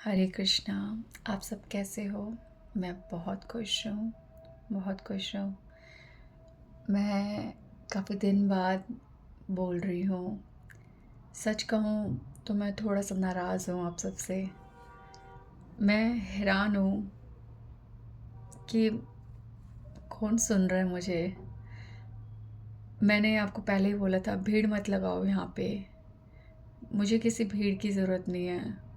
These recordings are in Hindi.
हरे कृष्णा। आप सब कैसे हो? मैं बहुत खुश हूँ, बहुत खुश हूँ। मैं काफ़ी दिन बाद बोल रही हूँ। सच कहूँ तो मैं थोड़ा सा नाराज़ हूँ आप सबसे। मैं हैरान हूँ कि कौन सुन रहा है मुझे। मैंने आपको पहले ही बोला था, भीड़ मत लगाओ यहाँ पे। मुझे किसी भीड़ की ज़रूरत नहीं है।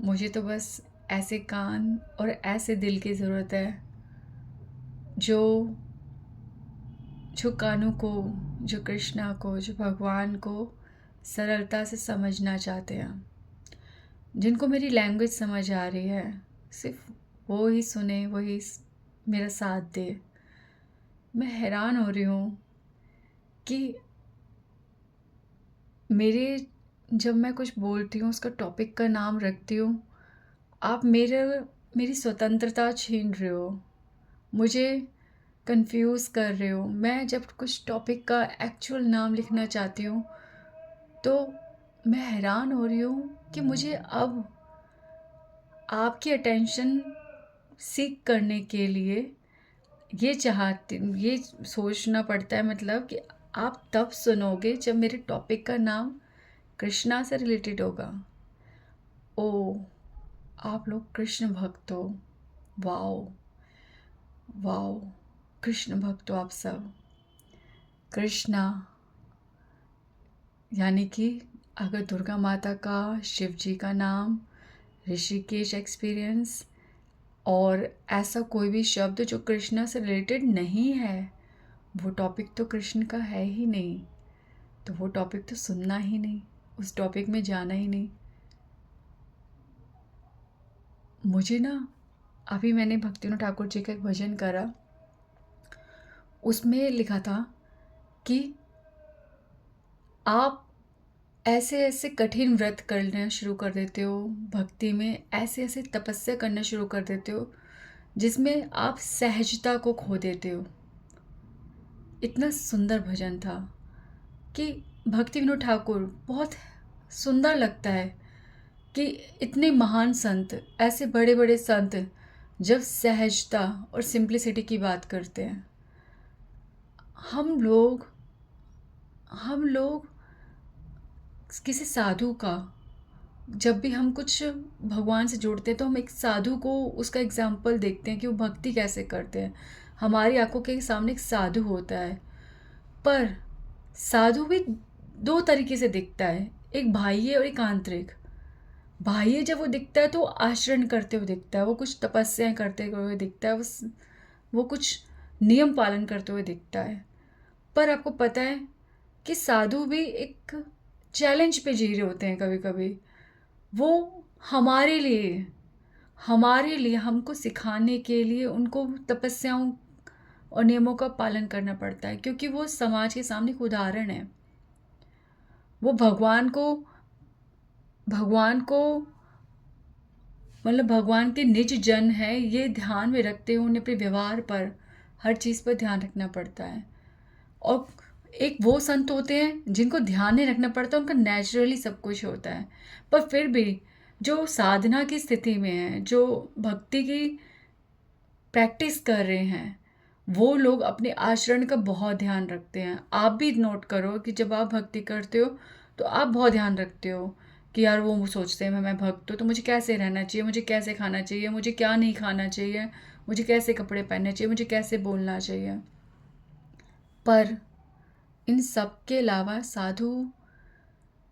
मुझे तो बस ऐसे कान और ऐसे दिल की ज़रूरत है जो जो कानों को, जो कृष्णा को, जो भगवान को सरलता से समझना चाहते हैं, जिनको मेरी लैंग्वेज समझ आ रही है, सिर्फ वो ही सुने, वही मेरा साथ दे। मैं हैरान हो रही हूँ कि मेरे जब मैं कुछ बोलती हूँ, उसका टॉपिक का नाम रखती हूँ, आप मेरी स्वतंत्रता छीन रहे हो, मुझे कंफ्यूज कर रहे हो। मैं जब कुछ टॉपिक का एक्चुअल नाम लिखना चाहती हूँ तो मैं हैरान हो रही हूँ कि मुझे अब आपकी अटेंशन सीख करने के लिए ये सोचना पड़ता है, मतलब कि आप तब सुनोगे जब मेरे टॉपिक का नाम कृष्णा से रिलेटेड होगा। ओ, आप लोग कृष्ण भक्त हो। वाओ, वाओ, कृष्ण भक्त हो आप सब। कृष्णा यानी कि अगर दुर्गा माता का, शिव जी का नाम, ऋषिकेश एक्सपीरियंस और ऐसा कोई भी शब्द जो कृष्णा से रिलेटेड नहीं है, वो टॉपिक तो कृष्ण का है ही नहीं। तो वो टॉपिक तो सुनना ही नहीं, उस टॉपिक में जाना ही नहीं। मुझे ना, अभी मैंने भक्तिनाथ ठाकुर जी का एक भजन करा, उसमें लिखा था कि आप ऐसे ऐसे कठिन व्रत करना शुरू कर देते हो, भक्ति में ऐसे ऐसे तपस्या करना शुरू कर देते हो जिसमें आप सहजता को खो देते हो। इतना सुंदर भजन था कि भक्ति विनोद ठाकुर, बहुत सुंदर लगता है कि इतने महान संत, ऐसे बड़े बड़े संत जब सहजता और सिंप्लिसिटी की बात करते हैं। हम लोग हम लोग किसी साधु का, जब भी हम कुछ भगवान से जोड़ते हैं तो हम एक साधु को, उसका एग्जाम्पल देखते हैं कि वो भक्ति कैसे करते हैं। हमारी आंखों के सामने एक साधु होता है, पर साधु भी दो तरीके से दिखता है, एक बाह्य और एक आंतरिक। बाह्य जब वो दिखता है तो आचरण करते हुए दिखता है, वो कुछ तपस्याएं करते हुए दिखता है, वो कुछ नियम पालन करते हुए दिखता है। पर आपको पता है कि साधु भी एक चैलेंज पे जी रहे होते हैं कभी कभी। वो हमारे लिए हमारे लिए हमको सिखाने के लिए उनको तपस्याओं और नियमों का पालन करना पड़ता है, क्योंकि वो समाज के सामने एक उदाहरण है। वो भगवान को मतलब भगवान के निज जन है, ये ध्यान में रखते हुए उन्हें अपने व्यवहार पर, हर चीज़ पर ध्यान रखना पड़ता है। और एक वो संत होते हैं जिनको ध्यान नहीं रखना पड़ता, उनका नेचुरली सब कुछ होता है। पर फिर भी जो साधना की स्थिति में है, जो भक्ति की प्रैक्टिस कर रहे हैं, वो लोग अपने आचरण का बहुत ध्यान रखते हैं। आप भी नोट करो कि जब आप भक्ति करते हो तो आप बहुत ध्यान रखते हो कि यार, वो सोचते हैं मैं भक्त हूँ तो मुझे कैसे रहना चाहिए, मुझे कैसे खाना चाहिए, मुझे क्या नहीं खाना चाहिए, मुझे कैसे कपड़े पहनने चाहिए, मुझे कैसे बोलना चाहिए। पर इन सब के अलावा साधु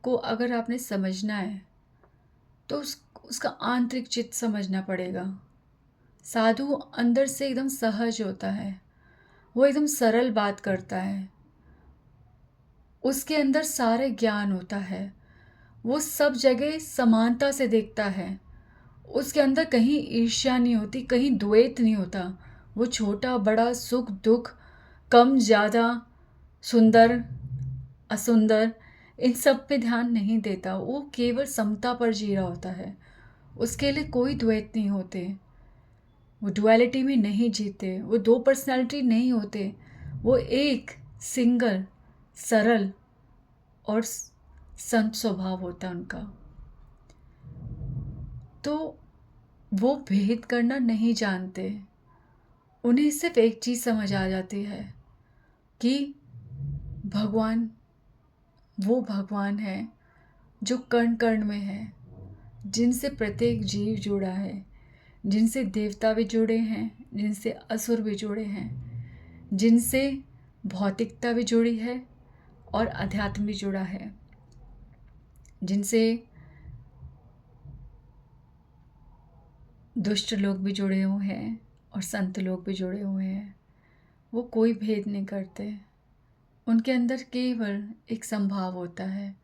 को अगर आपने समझना है तो उसका आंतरिक चित्त समझना पड़ेगा। साधु अंदर से एकदम सहज होता है, वो एकदम सरल बात करता है, उसके अंदर सारे ज्ञान होता है, वो सब जगह समानता से देखता है, उसके अंदर कहीं ईर्ष्या नहीं होती, कहीं द्वेष नहीं होता। वो छोटा बड़ा, सुख दुख, कम ज़्यादा, सुंदर असुंदर, इन सब पे ध्यान नहीं देता। वो केवल समता पर जी रहा होता है, उसके लिए कोई द्वैत नहीं होते, वो डुअलिटी में नहीं जीते, वो दो पर्सनालिटी नहीं होते, वो एक सिंगल सरल और संत स्वभाव होता है उनका। तो वो भेद करना नहीं जानते। उन्हें सिर्फ एक चीज़ समझ आ जाती है कि भगवान वो भगवान है जो कण कण में है, जिनसे प्रत्येक जीव जुड़ा है, जिनसे देवता भी जुड़े हैं, जिनसे असुर भी जुड़े हैं, जिनसे भौतिकता भी जुड़ी है और अध्यात्म भी जुड़ा है, जिनसे दुष्ट लोग भी जुड़े हुए हैं और संत लोग भी जुड़े हुए हैं। वो कोई भेद नहीं करते। उनके अंदर केवल एक संभाव होता है,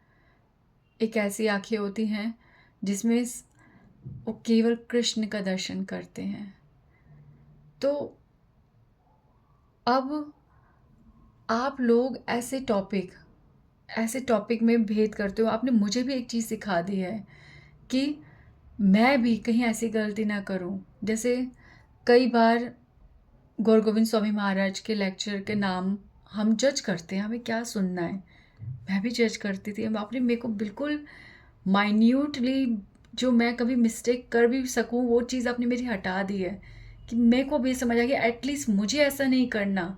एक ऐसी आँखें होती हैं जिसमें वो केवल कृष्ण का दर्शन करते हैं। तो अब आप लोग ऐसे टॉपिक में भेद करते हो। आपने मुझे भी एक चीज़ सिखा दी है कि मैं भी कहीं ऐसी गलती ना करूं। जैसे कई बार गौर गोविंद स्वामी महाराज के लेक्चर के नाम हम जज करते हैं, हमें क्या सुनना है। मैं भी जज करती थी। आपने मेरे को बिल्कुल माइन्यूटली, जो मैं कभी मिस्टेक कर भी सकूं, वो चीज़ आपने मेरी हटा दी है कि मेरे को भी समझ आ गया एटलीस्ट मुझे ऐसा नहीं करना।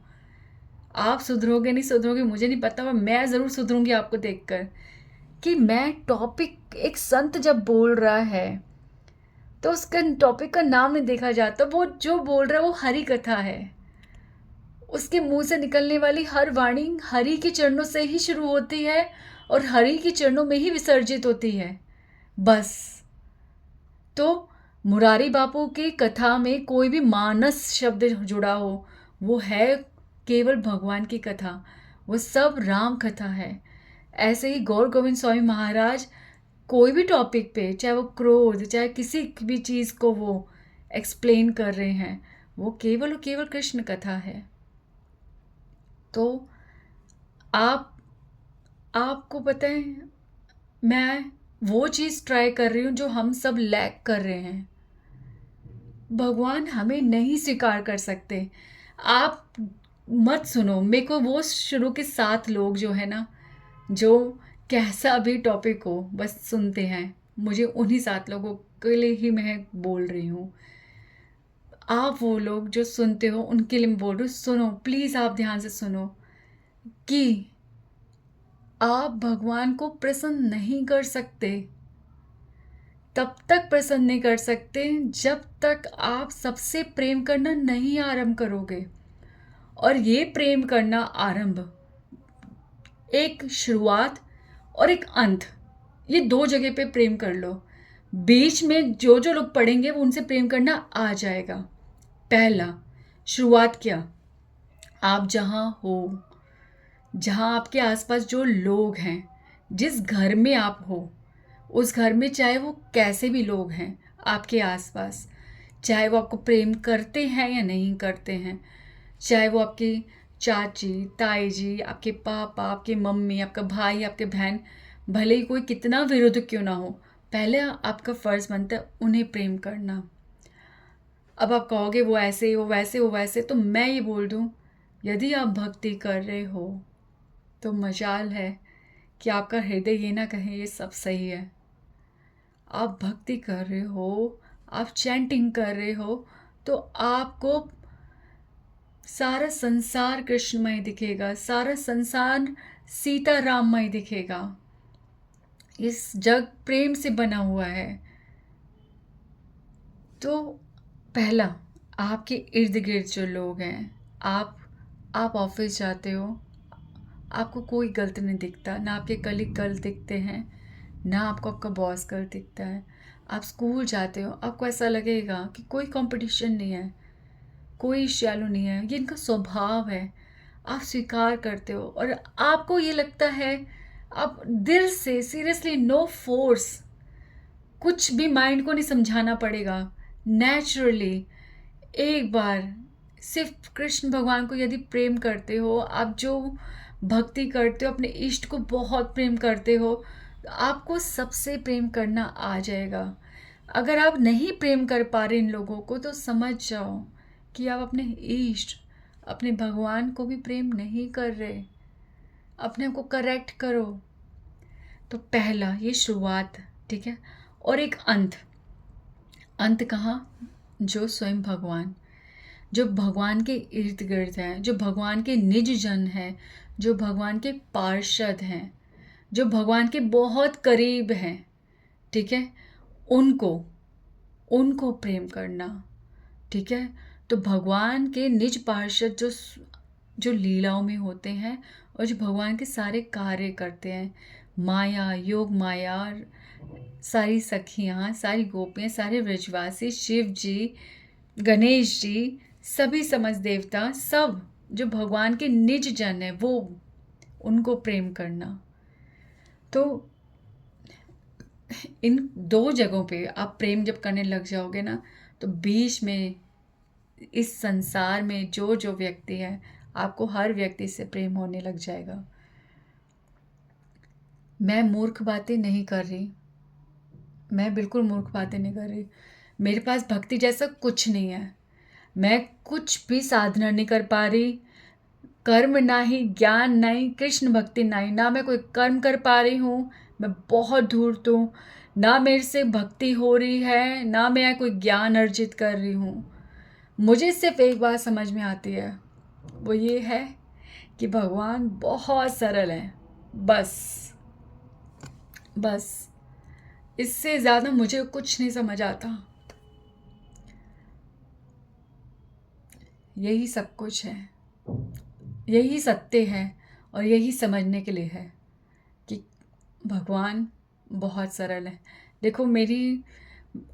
आप सुधरोगे नहीं सुधरोगे मुझे नहीं पता, पर मैं ज़रूर सुधरूंगी आपको देखकर। कि मैं टॉपिक, एक संत जब बोल रहा है तो उसका टॉपिक का नाम नहीं देखा जाता। वो जो बोल रहा है वो हरि कथा है। उसके मुंह से निकलने वाली हर वाणी हरि के चरणों से ही शुरू होती है और हरि के चरणों में ही विसर्जित होती है, बस। तो मुरारी बापू की कथा में कोई भी मानस शब्द जुड़ा हो, वो है केवल भगवान की कथा, वो सब राम कथा है। ऐसे ही गौर गोविंद स्वामी महाराज कोई भी टॉपिक पे, चाहे वो क्रोध, चाहे किसी भी चीज़ को वो एक्सप्लेन कर रहे हैं, वो केवल और केवल कृष्ण कथा है। तो आप आपको पता है, मैं वो चीज़ ट्राई कर रही हूँ जो हम सब लैक कर रहे हैं। भगवान हमें नहीं स्वीकार कर सकते। आप मत सुनो मेरे को, वो शुरू के 7 लोग जो है ना, जो कैसा भी टॉपिक हो बस सुनते हैं, मुझे उन्हीं 7 लोगों के लिए ही मैं बोल रही हूँ। आप वो लोग जो सुनते हो उनके लिए मैं बोल रही हूँ, सुनो प्लीज़, आप ध्यान से सुनो कि आप भगवान को प्रसन्न नहीं कर सकते। तब तक प्रसन्न नहीं कर सकते जब तक आप सबसे प्रेम करना नहीं आरंभ करोगे। और ये प्रेम करना आरंभ, एक शुरुआत और एक अंत, ये 2 जगह पे प्रेम कर लो। बीच में जो जो लोग पढ़ेंगे वो उनसे प्रेम करना आ जाएगा। पहला, शुरुआत क्या? आप जहाँ हो, जहाँ आपके आसपास जो लोग हैं, जिस घर में आप हो, उस घर में चाहे वो कैसे भी लोग हैं आपके आसपास, चाहे वो आपको प्रेम करते हैं या नहीं करते हैं, चाहे वो आपकी चाची, ताई जी, आपके पापा, आपकी मम्मी, आपका भाई, आपके बहन, भले ही कोई कितना विरुद्ध क्यों ना हो, पहले आपका फ़र्ज़ बनता है उन्हें प्रेम करना। अब आप कहोगे वो ऐसे, वो वैसे, वो वैसे, तो मैं ये बोल दूँ, यदि आप भक्ति कर रहे हो तो मजाल है कि आपका हृदय ये ना कहे ये सब सही है। आप भक्ति कर रहे हो, आप चैंटिंग कर रहे हो, तो आपको सारा संसार कृष्णमय दिखेगा, सारा संसार सीता राममय दिखेगा। इस जग प्रेम से बना हुआ है। तो पहला, आपके इर्द गिर्द जो लोग हैं, आप ऑफिस जाते हो, आपको कोई गलत नहीं दिखता, ना आपके कलीग गलत दिखते हैं, ना आपको आपका बॉस गलत दिखता है। आप स्कूल जाते हो, आपको ऐसा लगेगा कि कोई कंपटीशन नहीं है, कोई ईर्ष्यालु नहीं है, ये इनका स्वभाव है। आप स्वीकार करते हो और आपको ये लगता है, आप दिल से, सीरियसली, नो फोर्स, कुछ भी माइंड को नहीं समझाना पड़ेगा, नेचुरली एक बार सिर्फ कृष्ण भगवान को यदि प्रेम करते हो, आप जो भक्ति करते हो, अपने इष्ट को बहुत प्रेम करते हो, तो आपको सबसे प्रेम करना आ जाएगा। अगर आप नहीं प्रेम कर पा रहे इन लोगों को, तो समझ जाओ कि आप अपने इष्ट, अपने भगवान को भी प्रेम नहीं कर रहे। अपने आप को करेक्ट करो। तो पहला, ये शुरुआत, ठीक है, और एक अंत। अंत कहाँ? जो स्वयं भगवान, जो भगवान के इर्द गिर्द हैं, जो भगवान के निज जन हैं, जो भगवान के पार्षद हैं, जो भगवान के बहुत करीब हैं, ठीक है, उनको उनको प्रेम करना, ठीक है। तो भगवान के निज पार्षद जो जो लीलाओं में होते हैं और जो भगवान के सारे कार्य करते हैं, माया, योग माया, सारी सखियाँ, सारी गोपियाँ, सारे व्रजवासी, शिव जी, गणेश जी, सभी समझ देवता, सब जो भगवान के निज जन है, वो उनको प्रेम करना। तो इन दो जगहों पे आप प्रेम जब करने लग जाओगे ना, तो बीच में इस संसार में जो जो व्यक्ति है, आपको हर व्यक्ति से प्रेम होने लग जाएगा। मैं मूर्ख बातें नहीं कर रही, मैं बिल्कुल मूर्ख बातें नहीं कर रही। मेरे पास भक्ति जैसा कुछ नहीं है, मैं कुछ भी साधना नहीं कर पा रही, कर्म नहीं, ज्ञान नहीं, कृष्ण भक्ति नहीं, ना मैं कोई कर्म कर पा रही हूँ, मैं बहुत धूर्त हूँ, ना मेरे से भक्ति हो रही है, ना मैं कोई ज्ञान अर्जित कर रही हूँ। मुझे सिर्फ एक बात समझ में आती है, वो ये है कि भगवान बहुत सरल हैं। बस बस इससे ज़्यादा मुझे कुछ नहीं समझ आता। यही सब कुछ है, यही सत्य है, और यही समझने के लिए है कि भगवान बहुत सरल है। देखो मेरी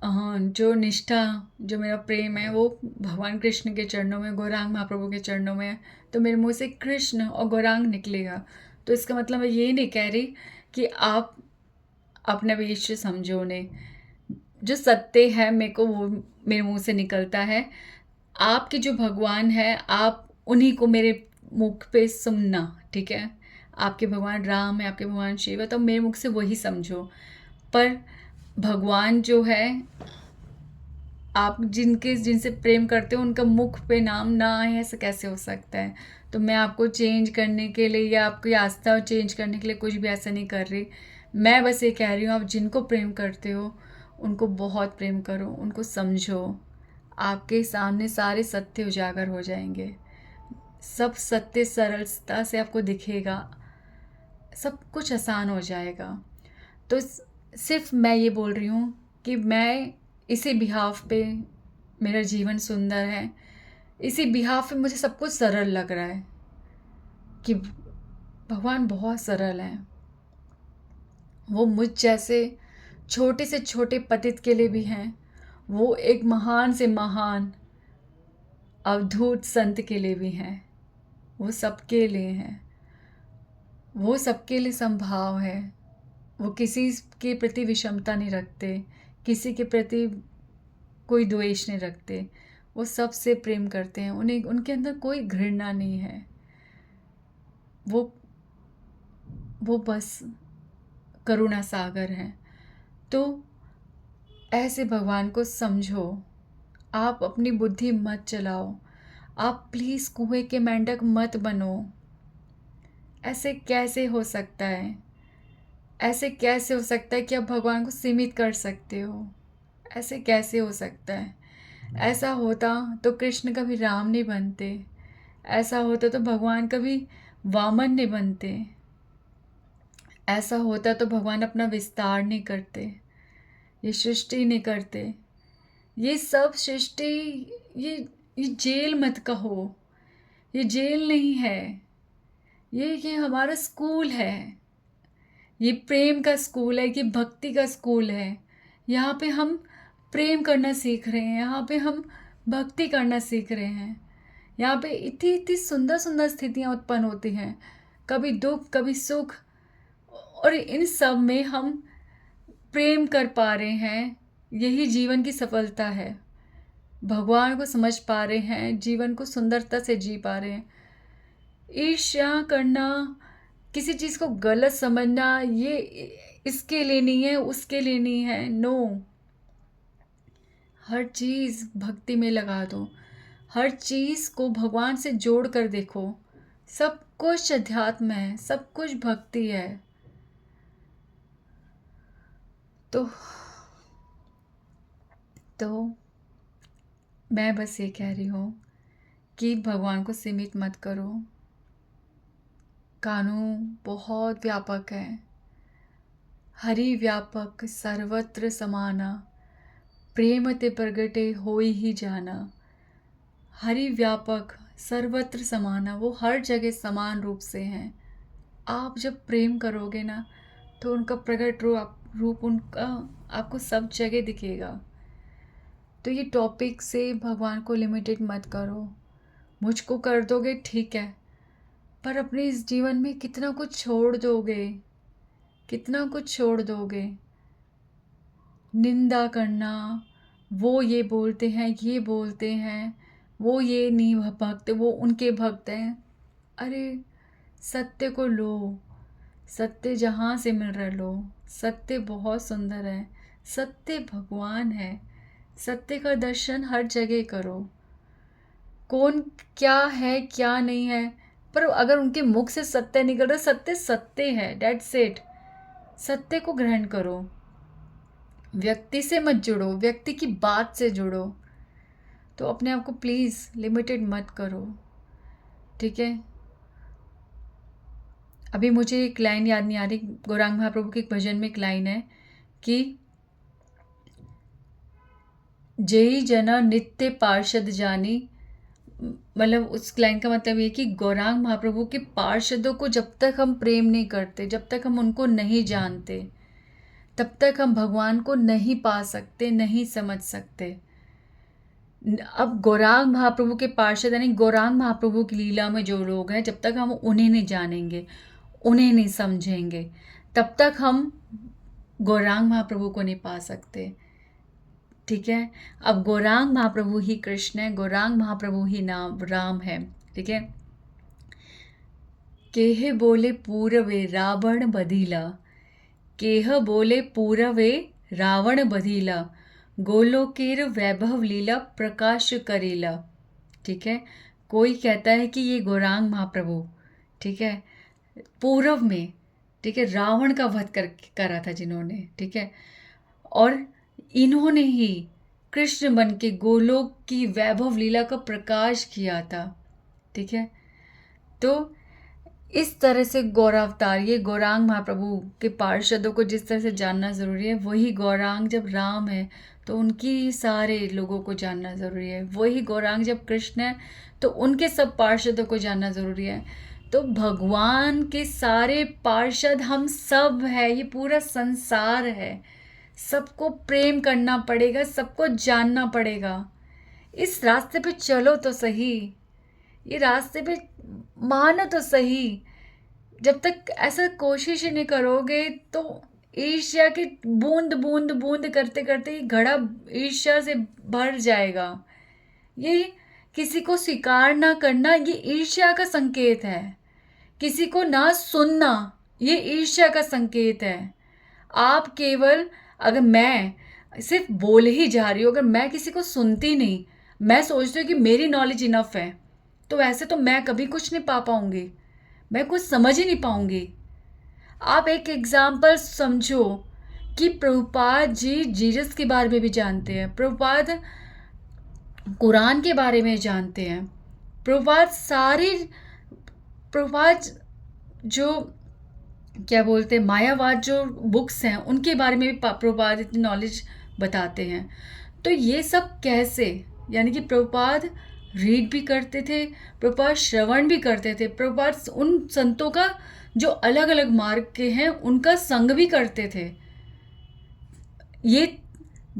जो निष्ठा, जो मेरा प्रेम है, वो भगवान कृष्ण के चरणों में, गौरांग महाप्रभु के चरणों में है। तो मेरे मुंह से कृष्ण और गौरांग निकलेगा। तो इसका मतलब मैं ये नहीं कह रही कि आप अपना वेश समझो उन्हें। जो सत्य है मेरे को, वो मेरे मुंह से निकलता है। आपके जो भगवान है, आप उन्हीं को मेरे मुख पे सुनना, ठीक है। आपके भगवान राम है, आपके भगवान शिव है, तो मेरे मुख से वही समझो। पर भगवान जो है, आप जिनसे प्रेम करते हो, उनका मुख पे नाम ना आए, ऐसा कैसे हो सकता है? तो मैं आपको चेंज करने के लिए या आपकी आस्था चेंज करने के लिए कुछ भी ऐसा नहीं कर रही। मैं बस ये कह रही हूँ, आप जिनको प्रेम करते हो उनको बहुत प्रेम करो, उनको समझो। आपके सामने सारे सत्य उजागर हो जाएंगे, सब सत्य सरलता से आपको दिखेगा, सब कुछ आसान हो जाएगा। तो सिर्फ मैं ये बोल रही हूँ कि मैं इसी बिहाफ पे, मेरा जीवन सुंदर है, इसी बिहाफ पे मुझे सब कुछ सरल लग रहा है कि भगवान बहुत सरल हैं। वो मुझ जैसे छोटे से छोटे पतित के लिए भी हैं, वो एक महान से महान अवधूत संत के लिए भी हैं, वो सबके लिए हैं, वो सबके लिए संभाव है। वो किसी के प्रति विषमता नहीं रखते, किसी के प्रति कोई द्वेष नहीं रखते, वो सबसे प्रेम करते हैं, उन्हें उनके अंदर कोई घृणा नहीं है। वो वो बस करुणा सागर हैं। तो ऐसे भगवान को समझो, आप अपनी बुद्धि मत चलाओ, आप प्लीज़ कुएं के मेंढक मत बनो। ऐसे कैसे हो सकता है? ऐसे कैसे हो सकता है कि आप भगवान को सीमित कर सकते हो? ऐसे कैसे हो सकता है? ऐसा होता तो कृष्ण कभी राम नहीं बनते, ऐसा होता तो भगवान कभी वामन नहीं बनते, ऐसा होता तो भगवान अपना विस्तार नहीं करते, ये सृष्टि नहीं करते। ये सब सृष्टि, ये ये जेल मत कहो, ये जेल नहीं है, ये हमारा स्कूल है। ये प्रेम का स्कूल है, ये भक्ति का स्कूल है। यहाँ पे हम प्रेम करना सीख रहे हैं, यहाँ पे हम भक्ति करना सीख रहे हैं। यहाँ पे इतनी इतनी सुंदर सुंदर स्थितियाँ उत्पन्न होती हैं, कभी दुख कभी सुख, और इन सब में हम प्रेम कर पा रहे हैं। यही जीवन की सफलता है। भगवान को समझ पा रहे हैं, जीवन को सुंदरता से जी पा रहे हैं। ईर्ष्या करना, किसी चीज़ को गलत समझना, ये इसके लिए नहीं है, उसके लिए नहीं है, नो। हर चीज़ भक्ति में लगा दो, हर चीज़ को भगवान से जोड़ कर देखो। सब कुछ अध्यात्म है, सब कुछ भक्ति है। तो तो मैं बस ये कह रही हूँ कि भगवान को सीमित मत करो। कानून बहुत व्यापक है। हरि व्यापक सर्वत्र समाना, प्रेम ते प्रगटे होई ही जाना। हरि व्यापक सर्वत्र समाना, वो हर जगह समान रूप से हैं। आप जब प्रेम करोगे ना तो उनका प्रकट रूप उनका आपको सब जगह दिखेगा। तो ये टॉपिक से भगवान को लिमिटेड मत करो। मुझको कर दोगे ठीक है, पर अपने इस जीवन में कितना कुछ छोड़ दोगे, कितना कुछ छोड़ दोगे। निंदा करना, वो ये बोलते हैं, ये बोलते हैं, वो ये नहीं भक्त, वो उनके भक्त हैं। अरे सत्य को लो, सत्य जहाँ से मिल रहा लो। सत्य बहुत सुंदर है, सत्य भगवान है। सत्य का दर्शन हर जगह करो। कौन क्या है क्या नहीं है, पर अगर उनके मुख से सत्य निकल रहा, सत्य सत्य है, डेट्स इट। सत्य को ग्रहण करो। व्यक्ति से मत जुड़ो, व्यक्ति की बात से जुड़ो। तो अपने आप को प्लीज़ लिमिटेड मत करो, ठीक है। अभी मुझे एक लाइन याद नहीं आ रही, गौरांग महाप्रभु के एक भजन में एक लाइन है कि जय जना नित्य पार्षद जानी। मतलब उस लाइन का मतलब ये कि गौरांग महाप्रभु के पार्षदों को जब तक हम प्रेम नहीं करते, जब तक हम उनको नहीं जानते, तब तक हम भगवान को नहीं पा सकते, नहीं समझ सकते। अब गौरांग महाप्रभु के पार्षद यानी गौरांग महाप्रभु की लीला में जो लोग हैं, जब तक हम उन्हें नहीं जानेंगे, उन्हें नहीं समझेंगे, तब तक हम गौरांग महाप्रभु को नहीं पा सकते, ठीक है। अब गौरांग महाप्रभु ही कृष्ण है, गौरांग महाप्रभु ही नाम राम है, ठीक है। केह बोले पूरवे रावण बधीला, केह बोले पूरवे रावण बधीला, गोलोकेर वैभव लीला प्रकाश करेला, ठीक है। कोई कहता है कि ये गौरांग महाप्रभु, ठीक है, पूर्व में, ठीक है, रावण का वध करा था जिन्होंने, ठीक है, और इन्होंने ही कृष्ण बन के गोलोक की वैभव लीला का प्रकाश किया था, ठीक है। तो इस तरह से गौरावतार, ये गौरांग महाप्रभु के पार्षदों को जिस तरह से जानना ज़रूरी है, वही गौरांग जब राम है तो उनकी सारे लोगों को जानना ज़रूरी है। वही गौरांग जब कृष्ण है तो उनके सब पार्षदों को जानना ज़रूरी है। तो भगवान के सारे पार्षद हम सब है, ये पूरा संसार है। सबको प्रेम करना पड़ेगा, सबको जानना पड़ेगा। इस रास्ते पे चलो तो सही, ये रास्ते पे मानो तो सही। जब तक ऐसा कोशिश ही नहीं करोगे तो ईर्ष्या की बूंद बूंद बूंद करते करते ये घड़ा ईर्ष्या से भर जाएगा। ये किसी को स्वीकार ना करना, ये ईर्ष्या का संकेत है। किसी को ना सुनना, ये ईर्ष्या का संकेत है। आप केवल, अगर मैं सिर्फ बोल ही जा रही हूँ, अगर मैं किसी को सुनती नहीं, मैं सोचती हूँ कि मेरी नॉलेज इनफ है, तो ऐसे तो मैं कभी कुछ नहीं पा पाऊंगी, मैं कुछ समझ ही नहीं पाऊंगी। आप एक एग्जाम्पल समझो कि प्रभुपाद जी जीसस के बारे में भी जानते हैं, प्रभुपाद कुरान के बारे में जानते हैं, प्रभुपाद जो क्या बोलते हैं मायावाद जो बुक्स हैं उनके बारे में भी प्रभुपाद इतनी नॉलेज बताते हैं। तो ये सब कैसे, यानी कि प्रभुपाद रीड भी करते थे, प्रभुपाद श्रवण भी करते थे, प्रभुपाद उन संतों का जो अलग अलग मार्ग के हैं उनका संग भी करते थे। ये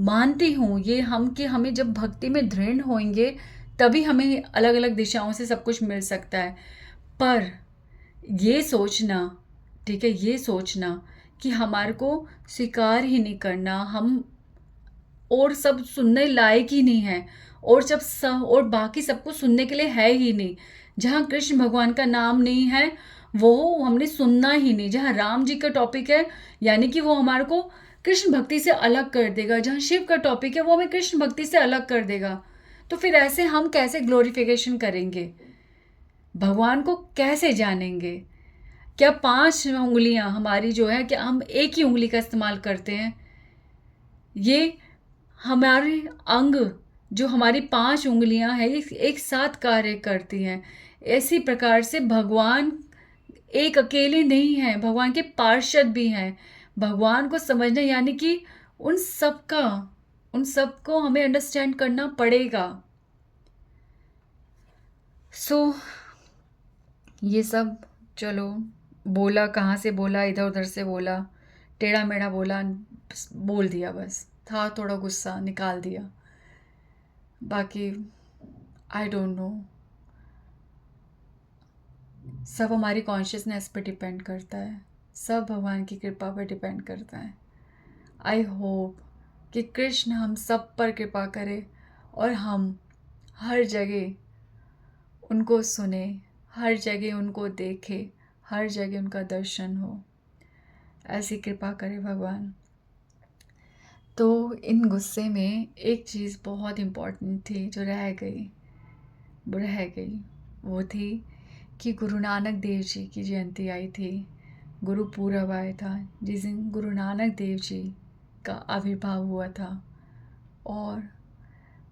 मानती हूँ ये हम कि हमें जब भक्ति में दृढ़ होंगे तभी हमें अलग अलग दिशाओं से सब कुछ मिल सकता है। पर ये सोचना, ठीक है, ये सोचना कि हमारे को स्वीकार ही नहीं करना, हम और सब सुनने लायक ही नहीं है, और बाकी सबको सुनने के लिए है ही नहीं। जहाँ कृष्ण भगवान का नाम नहीं है वो हमने सुनना ही नहीं। जहाँ राम जी का टॉपिक है यानी कि वो हमारे को कृष्ण भक्ति से अलग कर देगा। जहाँ शिव का टॉपिक है वो हमें कृष्ण भक्ति से अलग कर देगा। तो फिर ऐसे हम कैसे ग्लोरिफिकेशन करेंगे, भगवान को कैसे जानेंगे? क्या 5 उंगलियां हमारी जो है, क्या हम एक ही उंगली का इस्तेमाल करते हैं? ये हमारे अंग, जो हमारी 5 उँगलियां हैं, एक साथ कार्य करती हैं। इसी प्रकार से भगवान एक अकेले नहीं हैं, भगवान के पार्षद भी हैं। भगवान को समझना यानी कि उन सबका उन सबको हमें अंडरस्टैंड करना पड़ेगा। सो ये सब, चलो, बोला कहाँ से बोला, इधर उधर से बोला, टेढ़ा मेढ़ा बोला, बोल दिया, बस था थोड़ा गुस्सा निकाल दिया। बाकी आई डोंट नो, सब हमारी कॉन्शियसनेस पे डिपेंड करता है, सब भगवान की कृपा पर डिपेंड करता है। आई होप कि कृष्ण हम सब पर कृपा करे और हम हर जगह उनको सुने, हर जगह उनको देखे, हर जगह उनका दर्शन हो। ऐसी कृपा करे भगवान। तो इन गुस्से में एक चीज़ बहुत इम्पॉर्टेंट थी जो रह गई, वो थी कि गुरु नानक देव जी की जयंती आई थी, गुरु पूरब आया था, जिस दिन गुरु नानक देव जी का आविर्भाव हुआ था। और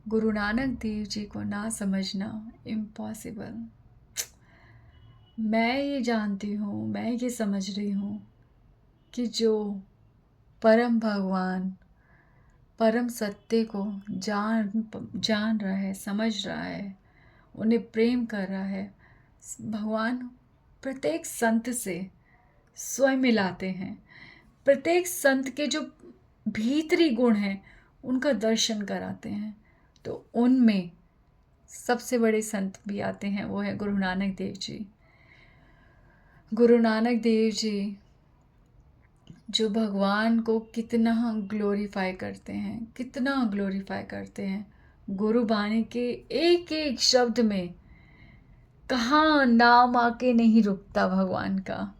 गुरु नानक देव जी को ना समझना इम्पॉसिबल। मैं ये जानती हूँ, मैं ये समझ रही हूँ कि जो परम भगवान, परम सत्य को जान रहा है, समझ रहा है, उन्हें प्रेम कर रहा है, भगवान प्रत्येक संत से स्वयं मिलाते हैं। प्रत्येक संत के जो भीतरी गुण हैं उनका दर्शन कराते हैं। तो उनमें सबसे बड़े संत भी आते हैं, वो है गुरु नानक देव जी। गुरु नानक देव जी जो भगवान को कितना ग्लोरीफाई करते हैं, कितना ग्लोरीफाई करते हैं। गुरु बानी के एक एक शब्द में कहाँ नाम आके नहीं रुकता भगवान का।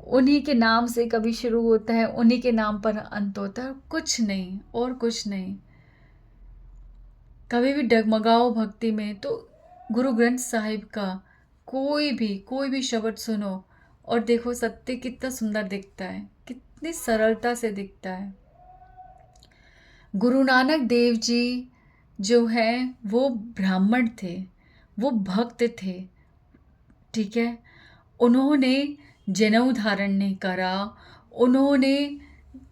उन्हीं के नाम से कभी शुरू होता है, उन्हीं के नाम पर अंत होता है, कुछ नहीं और कुछ नहीं। कभी भी डगमगाओ भक्ति में तो गुरु ग्रंथ साहिब का कोई भी शब्द सुनो और देखो सत्य कितना सुंदर दिखता है, कितनी सरलता से दिखता है। गुरु नानक देव जी जो है वो ब्राह्मण थे, वो भक्त थे, ठीक है। उन्होंने जनेऊ धारण नहीं करा, उन्होंने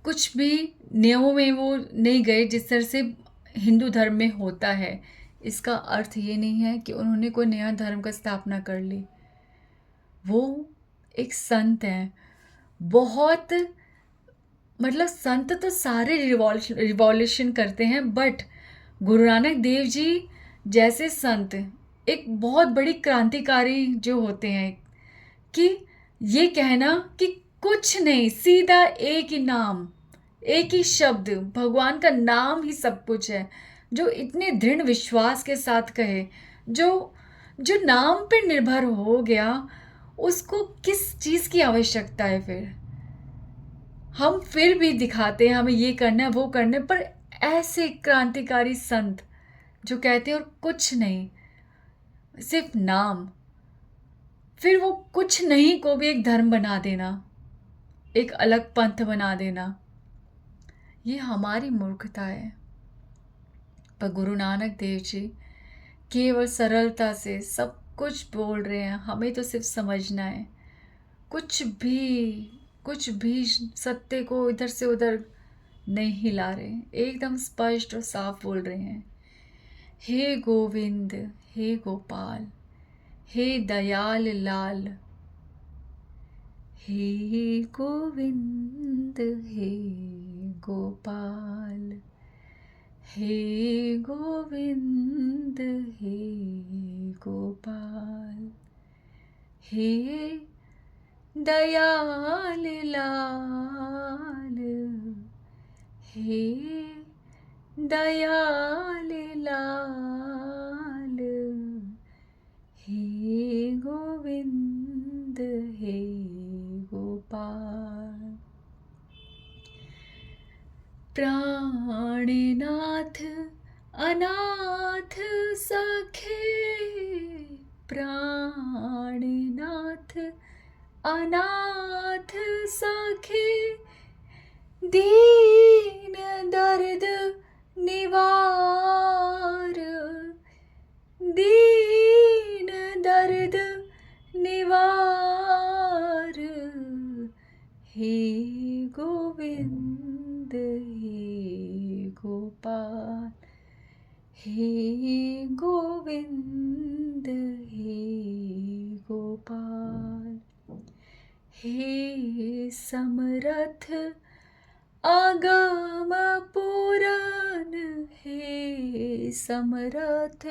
कुछ भी नियमों में वो नहीं गए जिस तरह से हिंदू धर्म में होता है। इसका अर्थ ये नहीं है कि उन्होंने कोई नया धर्म का स्थापना कर ली। वो एक संत हैं, बहुत, मतलब संत तो सारे रिवॉल्यूशन करते हैं, बट गुरु नानक देव जी जैसे संत एक बहुत बड़ी क्रांतिकारी जो होते हैं, कि ये कहना कि कुछ नहीं, सीधा एक ही नाम, एक ही शब्द, भगवान का नाम ही सब कुछ है, जो इतने दृढ़ विश्वास के साथ कहे, जो जो नाम पे निर्भर हो गया, उसको किस चीज़ की आवश्यकता है फिर। हम फिर भी दिखाते हैं हमें ये करना है वो करना है, पर ऐसे क्रांतिकारी संत जो कहते हैं और कुछ नहीं, सिर्फ नाम, फिर वो कुछ नहीं को भी एक धर्म बना देना, एक अलग पंथ बना देना, ये हमारी मूर्खता है। पर गुरु नानक देव जी केवल सरलता से सब कुछ बोल रहे हैं, हमें तो सिर्फ समझना है। कुछ भी सत्य को इधर से उधर नहीं हिला रहे, एकदम स्पष्ट और साफ बोल रहे हैं। हे गोविंद, हे गोपाल, हे दयाल लाल, हे गोविंद, हे गोपाल, हे गोविंद, हे गोपाल, हे दयाल लाल, हे दयाल लाल, हे गोविंद, हे गोपाल। प्राणनाथ अनाथ सखे, प्राणनाथ अनाथ सखे, दीन दर्द निवार, दीन दर्द निवार, हे गोविंद हे गोपाल, हे गोविंद हे गोपाल, हे समरथ आगम पुराण, हे समरथ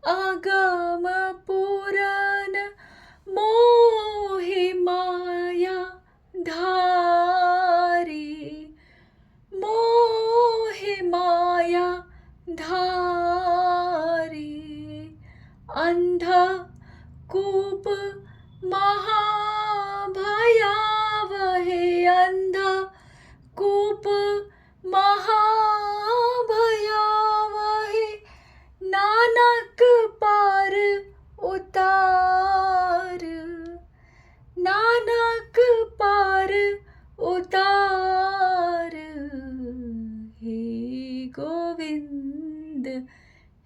आगम पुराण, मोहि माया धारी, मोहि माया धारी, अंधकूप महाभयावहे, अंधकूप महाभयावहे, नानक पार उतार, नानक पार उतार, हे गोविंद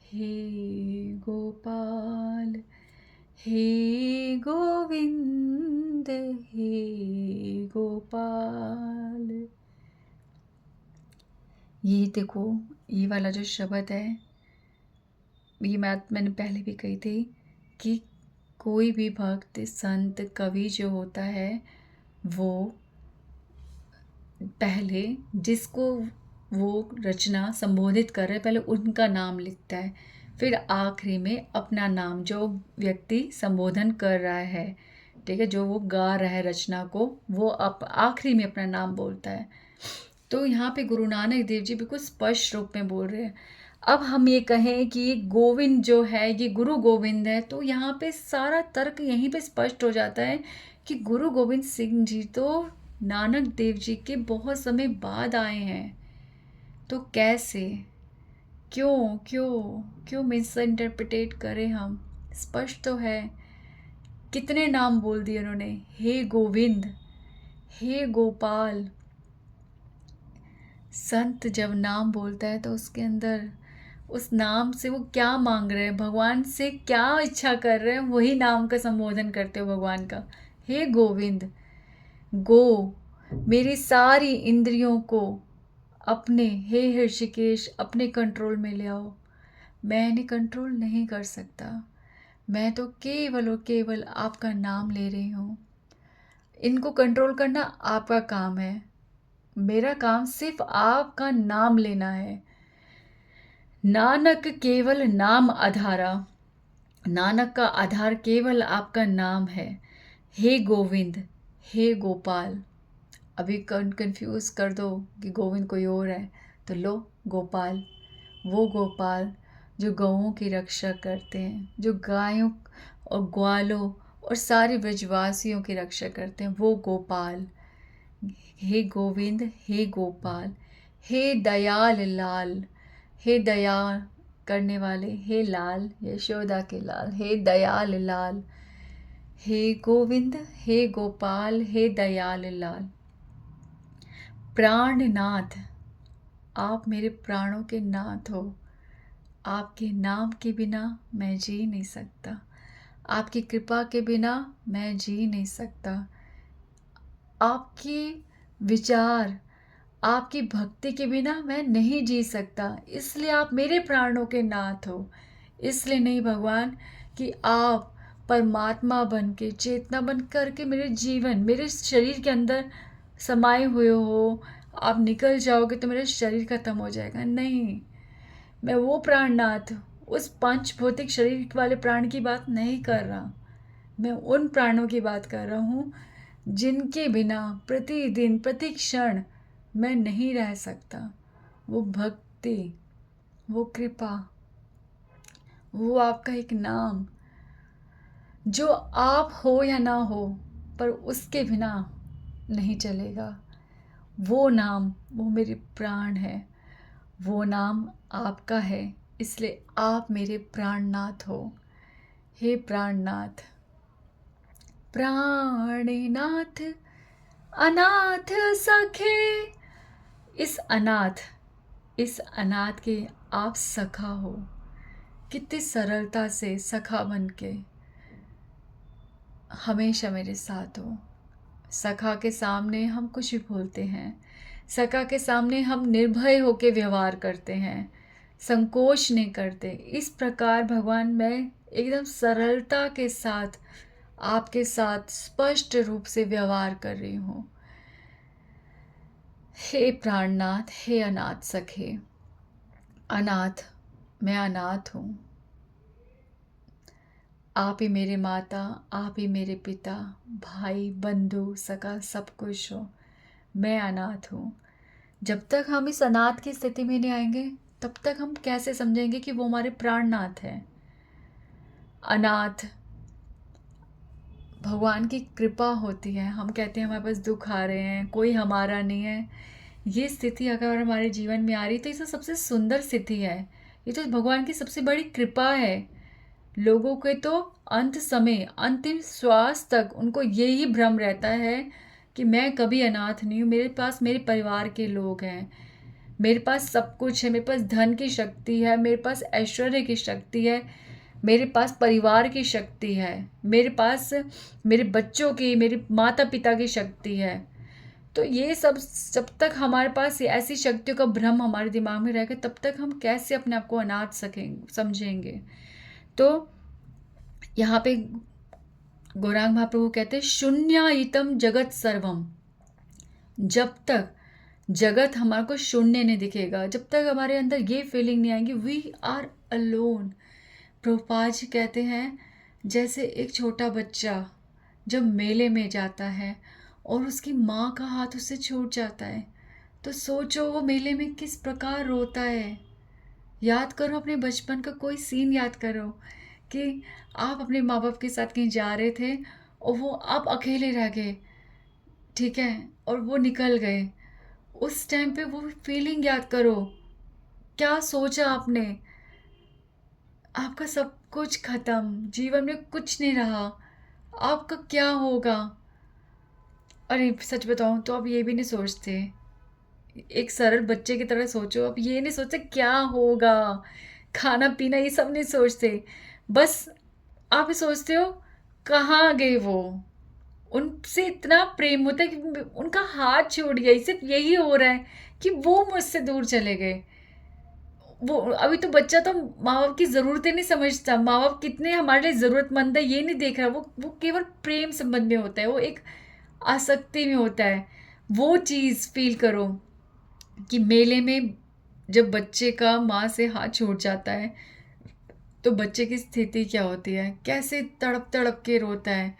हे गोपाल, हे गोविंद हे गोपाल। ये देखो, ये वाला जो शब्द है, ये मैंने पहले भी कही थी कि कोई भी भक्त, संत, कवि जो होता है वो पहले जिसको वो रचना संबोधित कर रहे पहले उनका नाम लिखता है, फिर आखिरी में अपना नाम, जो व्यक्ति संबोधन कर रहा है, ठीक है, जो वो गा रहा है रचना को, वो आखिरी में अपना नाम बोलता है। तो यहाँ पे गुरु नानक देव जी बिल्कुल स्पष्ट रूप में बोल रहे हैं। अब हम ये कहें कि ये गोविंद जो है ये गुरु गोविंद है, तो यहाँ पे सारा तर्क यहीं पे स्पष्ट हो जाता है कि गुरु गोविंद सिंह जी तो नानक देव जी के बहुत समय बाद आए हैं। तो कैसे, क्यों क्यों क्यों मिस इंटरप्रिटेट करें हम? स्पष्ट तो है, कितने नाम बोल दिए उन्होंने, हे गोविंद, हे गोपाल। संत जब नाम बोलता है तो उसके अंदर उस नाम से वो क्या मांग रहे हैं, भगवान से क्या इच्छा कर रहे हैं, वही नाम का संबोधन करते हो भगवान का। हे गोविंद, गो मेरी सारी इंद्रियों को अपने, हे ऋषिकेश, अपने कंट्रोल में ले आओ। मैं इन्हें कंट्रोल नहीं कर सकता, मैं तो केवल और केवल आपका नाम ले रही हूँ। इनको कंट्रोल करना आपका काम है, मेरा काम सिर्फ आपका नाम लेना है। नानक केवल नाम आधारा, नानक का आधार केवल आपका नाम है। हे गोविंद, हे गोपाल। अभी कंफ्यूज कर दो कि गोविंद कोई और है, तो लो गोपाल, वो गोपाल जो गौओं की रक्षा करते हैं, जो गायों और ग्वालों और सारे ब्रजवासियों की रक्षा करते हैं, वो गोपाल। हे गोविंद, हे गोपाल, हे दयाल लाल, हे दया करने वाले, हे लाल, यशोदा के लाल, हे दयाल लाल, हे गोविंद, हे गोपाल, हे दयाल लाल। प्राणनाथ, आप मेरे प्राणों के नाथ हो। आपके नाम के बिना मैं जी नहीं सकता, आपकी कृपा के बिना मैं जी नहीं सकता। आपकी विचार, आपकी भक्ति के बिना मैं नहीं जी सकता, इसलिए आप मेरे प्राणों के नाथ हो। इसलिए नहीं भगवान कि आप परमात्मा बन के, चेतना बन करके मेरे जीवन, मेरे शरीर के अंदर समाये हुए हो, आप निकल जाओगे तो मेरा शरीर खत्म हो जाएगा। नहीं, मैं वो प्राणनाथ, उस पंच भौतिक शरीर वाले प्राण की बात नहीं कर रहा, मैं उन प्राणों की बात कर रहा हूँ जिनके बिना प्रतिदिन प्रति क्षण मैं नहीं रह सकता। वो भक्ति, वो कृपा, वो आपका एक नाम जो आप हो या ना हो पर उसके बिना नहीं चलेगा। वो नाम, वो मेरे प्राण है, वो नाम आपका है, इसलिए आप मेरे प्राणनाथ हो। हे प्राणनाथ, प्राणनाथ, अनाथ सखे। इस अनाथ, इस अनाथ के आप सखा हो, कितनी सरलता से सखा बन के हमेशा मेरे साथ हो। सखा के सामने हम कुछ भी बोलते हैं, सखा के सामने हम निर्भय होके व्यवहार करते हैं, संकोच नहीं करते। इस प्रकार भगवान मैं एकदम सरलता के साथ आपके साथ स्पष्ट रूप से व्यवहार कर रही हूँ। हे प्राणनाथ, हे अनाथ सखे, अनाथ, मैं अनाथ हूँ। आप ही मेरे माता, आप ही मेरे पिता, भाई, बंधु, सखा सब कुछ हो। मैं अनाथ हूँ। जब तक हम इस अनाथ की स्थिति में नहीं आएंगे, तब तक हम कैसे समझेंगे कि वो हमारे प्राणनाथ हैं। अनाथ भगवान की कृपा होती है। हम कहते हैं हमारे पास दुख आ रहे हैं, कोई हमारा नहीं है। ये स्थिति अगर हमारे जीवन में आ रही तो ये तो सबसे सुंदर स्थिति है। ये तो भगवान की सबसे बड़ी कृपा है। लोगों के तो अंत समय, अंतिम श्वास तक उनको यही भ्रम रहता है कि मैं कभी अनाथ नहीं हूँ, मेरे पास मेरे परिवार के लोग हैं, मेरे पास सब कुछ है, मेरे पास धन की शक्ति है, मेरे पास ऐश्वर्य की शक्ति है, मेरे पास परिवार की शक्ति है, मेरे पास मेरे बच्चों की, मेरे माता पिता की शक्ति है। तो ये सब जब तक हमारे पास ऐसी शक्तियों का भ्रम हमारे दिमाग में रहेगा, तब तक हम कैसे अपने आप को अनाथ समझेंगे। तो यहाँ पे गौरांग महाप्रभु कहते हैं शून्यायितम जगत सर्वम। जब तक जगत हमारे को शून्य नहीं दिखेगा, जब तक हमारे अंदर ये फीलिंग नहीं आएंगी we are alone. Prabhupada ji कहते हैं जैसे एक छोटा बच्चा जब मेले में जाता है और उसकी माँ का हाथ उससे छूट जाता है, तो सोचो वो मेले में किस प्रकार रोता है। याद करो अपने बचपन का कोई सीन, याद करो कि आप अपने माँ बाप के साथ कहीं जा रहे थे और वो आप अकेले रह गए, ठीक है, और वो निकल गए। उस टाइम पे वो फीलिंग याद करो, क्या सोचा आपने। आपका सब कुछ खत्म, जीवन में कुछ नहीं रहा, आपका क्या होगा। अरे सच बताऊं तो आप ये भी नहीं सोचते, एक सरल बच्चे की तरह सोचो, आप ये नहीं सोचते क्या होगा, खाना पीना ये सब नहीं सोचते। बस आप ये सोचते हो कहाँ गए वो। उनसे इतना प्रेम होता है कि उनका हाथ छूट गया, सिर्फ यही हो रहा है कि वो मुझसे दूर चले गए। वो अभी तो बच्चा तो माँ बाप की ज़रूरतें नहीं समझता, माँ बाप कितने हमारे लिए ज़रूरतमंद है ये नहीं देख रहा। वो केवल प्रेम संबंध में होता है, वो एक आसक्ति में होता है। वो चीज़ फील करो कि मेले में जब बच्चे का माँ से हाथ छूट जाता है तो बच्चे की स्थिति क्या होती है, कैसे तड़प तड़प के रोता है,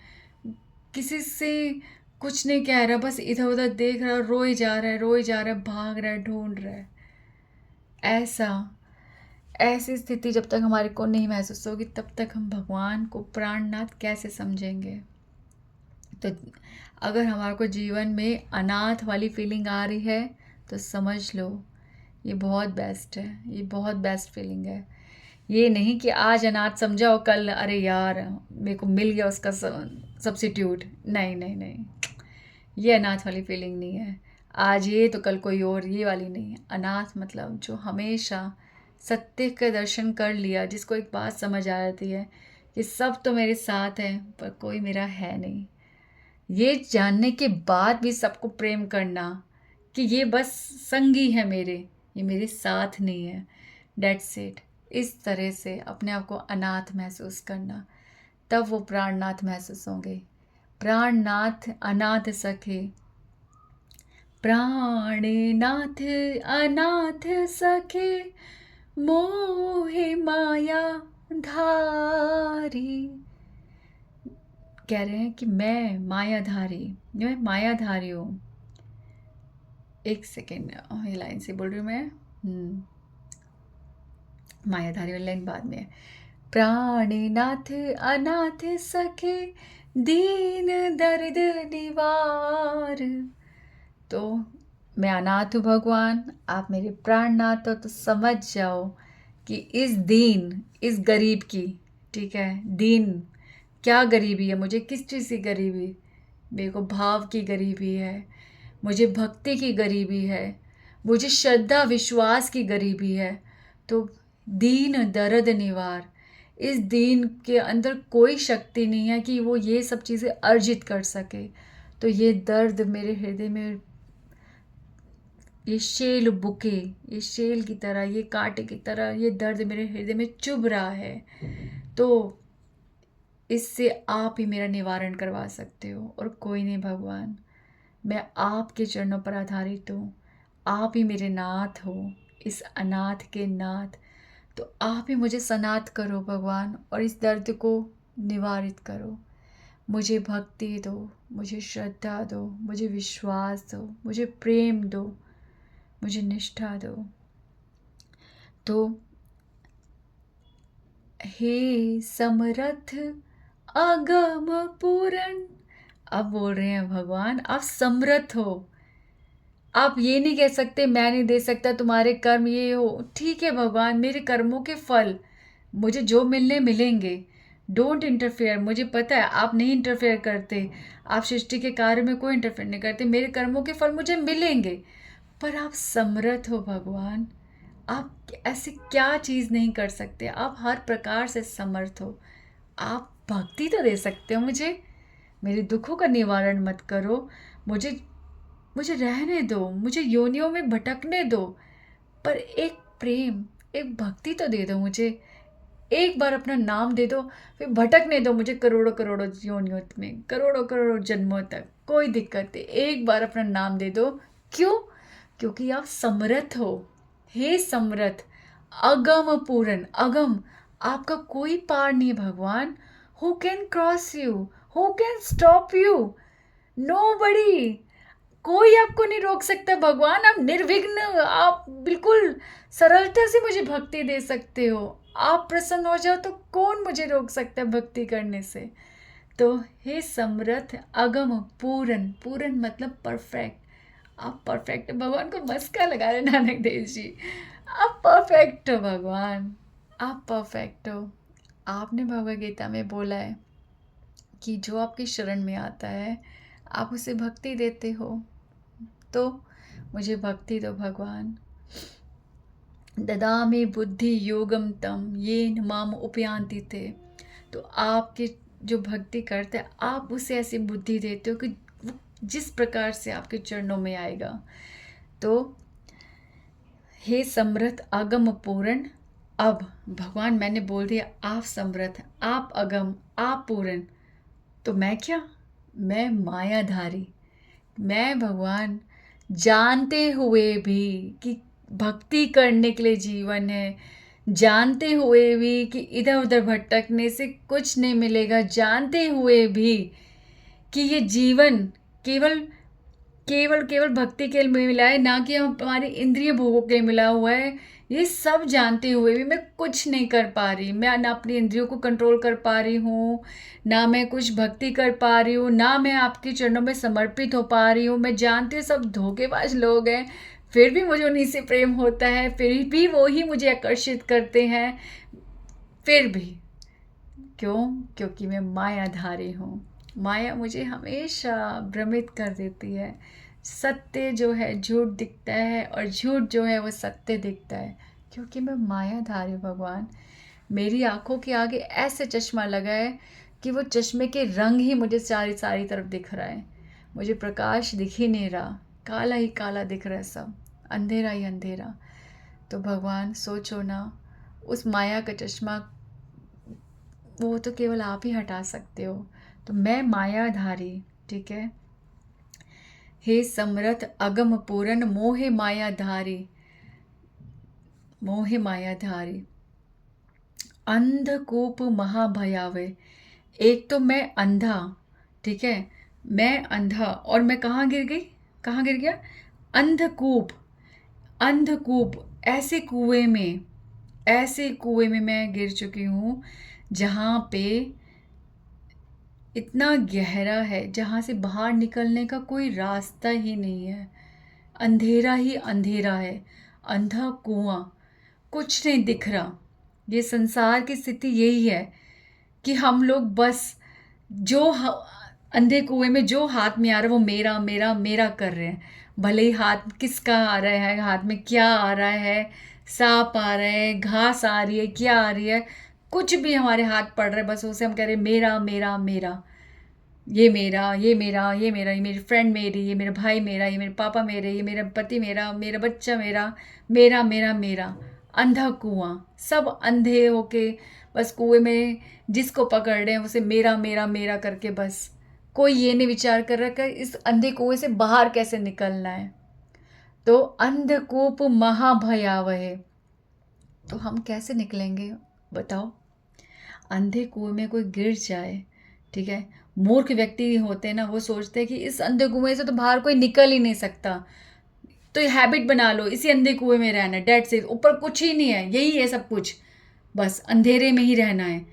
किसी से कुछ नहीं कह रहा, बस इधर उधर देख रहा, रोए जा रहा है, रोए जा रहा है, भाग रहा है, ढूंढ रहा है। ऐसा ऐसी स्थिति जब तक हमारे को नहीं महसूस होगी, तब तक हम भगवान को प्राणनाथ कैसे समझेंगे। तो अगर हमारे को जीवन में अनाथ वाली फीलिंग आ रही है तो समझ लो ये बहुत बेस्ट है, ये बहुत बेस्ट फीलिंग है। ये नहीं कि आज अनाथ समझा और कल अरे यार मेरे को मिल गया उसका सब्स्टिट्यूट। नहीं नहीं नहीं, ये अनाथ वाली फीलिंग नहीं है। आज ये तो कल कोई और, ये वाली नहीं है। अनाथ मतलब जो हमेशा सत्य का दर्शन कर लिया, जिसको एक बात समझ आ जाती है कि सब तो मेरे साथ है पर कोई मेरा है नहीं। ये जानने के बाद भी सबको प्रेम करना कि ये बस संगी है मेरे, ये मेरे साथ नहीं है, डेट्स इट। इस तरह से अपने आप को अनाथ महसूस करना, तब वो प्राणनाथ महसूस होंगे। प्राणनाथ अनाथ सखे, प्राणनाथ अनाथ सखे, मोहे माया धारी। कह रहे हैं कि मैं मायाधारी, मैं मायाधारी हूँ। एक सेकेंड, ये लाइन से बोल रही हूँ मैं। मायाधारी वाली लाइन बाद में है। प्राणनाथ अनाथ सखे, दीन दर्द निवार। तो मैं अनाथ हूँ भगवान, आप मेरे प्राणनाथ हो, तो समझ जाओ कि इस दीन, इस गरीब की, ठीक है, दीन क्या गरीबी है, मुझे किस चीज़ की गरीबी, मेरे को भाव की गरीबी है, मुझे भक्ति की गरीबी है, मुझे श्रद्धा विश्वास की गरीबी है। तो दीन दर्द निवार, इस दीन के अंदर कोई शक्ति नहीं है कि वो ये सब चीज़ें अर्जित कर सके। तो ये दर्द मेरे हृदय में, ये शेल बुके, ये शेल की तरह, ये कांटे की तरह ये दर्द मेरे हृदय में चुभ रहा है। तो इससे आप ही मेरा निवारण करवा सकते हो और कोई नहीं भगवान। मैं आपके चरणों पर आधारित हूँ। आप ही मेरे नाथ हो, इस अनाथ के नाथ। तो आप ही मुझे सनाथ करो भगवान, और इस दर्द को निवारित करो। मुझे भक्ति दो, मुझे श्रद्धा दो, मुझे विश्वास दो, मुझे प्रेम दो, मुझे निष्ठा दो। तो हे समरथ अगम पूरण, अब बोल रहे हैं भगवान आप समर्थ हो। आप ये नहीं कह सकते मैं नहीं दे सकता, तुम्हारे कर्म ये हो। ठीक है भगवान, मेरे कर्मों के फल मुझे जो मिलने मिलेंगे। डोंट इंटरफेयर, मुझे पता है आप नहीं इंटरफेयर करते, आप सृष्टि के कार्य में कोई इंटरफेयर नहीं करते। मेरे कर्मों के फल मुझे मिलेंगे, पर आप समर्थ हो भगवान। आप ऐसी क्या चीज़ नहीं कर सकते, आप हर प्रकार से समर्थ हो। आप भक्ति तो दे सकते हो मुझे, मेरे दुखों का निवारण मत करो। मुझे मुझे रहने दो, मुझे योनियों में भटकने दो, पर एक प्रेम, एक भक्ति तो दे दो मुझे। एक बार अपना नाम दे दो, फिर भटकने दो मुझे करोड़ों करोड़ों योनियों में, करोड़ों करोड़ों जन्मों तक, कोई दिक्कत नहीं। एक बार अपना नाम दे दो। क्यों? क्योंकि आप समर्थ हो। हे समर्थ अगम पूर्ण, अगम, आपका कोई पार नहीं भगवान। Who can cross you, who can stop you? Nobody. कोई आपको नहीं रोक सकता भगवान। आप निर्विघ्न, आप बिल्कुल सरलता से मुझे भक्ति दे सकते हो। आप प्रसन्न हो जाओ तो कौन मुझे रोक सकता है भक्ति करने से। तो हे समर्थ अगम पूर्ण, पूर्ण मतलब परफेक्ट। आप परफेक्ट, भगवान को मस्का लगा रहे नानक देव जी। आप परफेक्ट हो भगवान, आप परफेक्ट हो। आपने भगवद गीता में बोला है कि जो आपकी शरण में आता है आप उसे भक्ति देते हो। तो मुझे भक्ति दो भगवान। ददामि बुद्धि योगम तम येन माम उपयांति ते। तो आपके जो भक्ति करते हैं आप उसे ऐसी बुद्धि देते हो कि वो जिस प्रकार से आपके चरणों में आएगा। तो हे समर्थ अगम पूर्ण, अब भगवान मैंने बोल दिया आप समर्थ, आप अगम, आप पूर्ण, तो मैं क्या? मैं मायाधारी। मैं भगवान जानते हुए भी कि भक्ति करने के लिए जीवन है, जानते हुए भी कि इधर उधर भटकने से कुछ नहीं मिलेगा, जानते हुए भी कि ये जीवन केवल केवल केवल भक्ति के लिए मिला है, ना कि हम हमारी इंद्रिय भोगों के लिए मिला हुआ है। ये सब जानते हुए भी मैं कुछ नहीं कर पा रही। मैं ना अपनी इंद्रियों को कंट्रोल कर पा रही हूँ, ना मैं कुछ भक्ति कर पा रही हूँ, ना मैं आपके चरणों में समर्पित हो पा रही हूँ। मैं जानती हूँ सब धोखेबाज लोग हैं, फिर भी मुझे उन्हीं से प्रेम होता है, फिर भी वो ही मुझे आकर्षित करते हैं। फिर भी क्यों? क्योंकि मैं मायाधारी हूँ। माया मुझे हमेशा भ्रमित कर देती है। सत्य जो है झूठ दिखता है और झूठ जो है वो सत्य दिखता है, क्योंकि मैं मायाधारी हूँ भगवान। मेरी आंखों के आगे ऐसे चश्मा लगा है कि वो चश्मे के रंग ही मुझे सारी सारी तरफ दिख रहा है। मुझे प्रकाश दिख ही नहीं रहा, काला ही काला दिख रहा है, सब अंधेरा ही अंधेरा। तो भगवान सोचो ना, उस माया का चश्मा वो तो केवल आप ही हटा सकते हो। तो मैं मायाधारी, ठीक है। हे समर्थ अगम पूर्ण मोहे मायाधारी, मोहे मायाधारी अंधकूप महाभयावे। एक तो मैं अंधा, ठीक है, मैं अंधा, और मैं कहाँ गिर गई, कहाँ गिर गया? अंधकूप। अंधकूप, ऐसे कुएं में मैं गिर चुकी हूँ जहाँ पे इतना गहरा है, जहाँ से बाहर निकलने का कोई रास्ता ही नहीं है। अंधेरा ही अंधेरा है, अंधा कुआं, कुछ नहीं दिख रहा। ये संसार की स्थिति यही है कि हम लोग बस जो अंधे कुएं में जो हाथ में आ रहा है वो मेरा मेरा मेरा कर रहे हैं। भले ही हाथ किसका आ रहा है, हाथ में क्या आ रहा है, सांप आ रहा है, घास आ रही है, क्या आ रही है, कुछ भी हमारे हाथ पड़ रहा है, बस उसे हम कह रहे हैं मेरा मेरा मेरा, ये मेरा, ये मेरा, ये मेरा, ये मेरी फ्रेंड मेरी, ये मेरा भाई मेरा, ये मेरे पापा मेरे, ये मेरा पति मेरा, मेरा बच्चा मेरा, मेरा मेरा मेरा। अंधा कुआं, सब अंधे होके बस कुएं में जिसको पकड़ रहे हैं उसे मेरा मेरा मेरा करके, बस कोई ये नहीं विचार कर रहा कि इस अंधे कुएं से बाहर कैसे निकलना है। तो अंधकूप महाभयावह, तो हम कैसे निकलेंगे बताओ। अंधे कुएं में कोई गिर जाए, ठीक है, मूर्ख व्यक्ति होते हैं ना, वो सोचते हैं कि इस अंधे कुएं से तो बाहर कोई निकल ही नहीं सकता, तो ये हैबिट बना लो इसी अंधे कुएं में रहना, डेट से ऊपर कुछ ही नहीं है, यही है सब कुछ, बस अंधेरे में ही रहना है।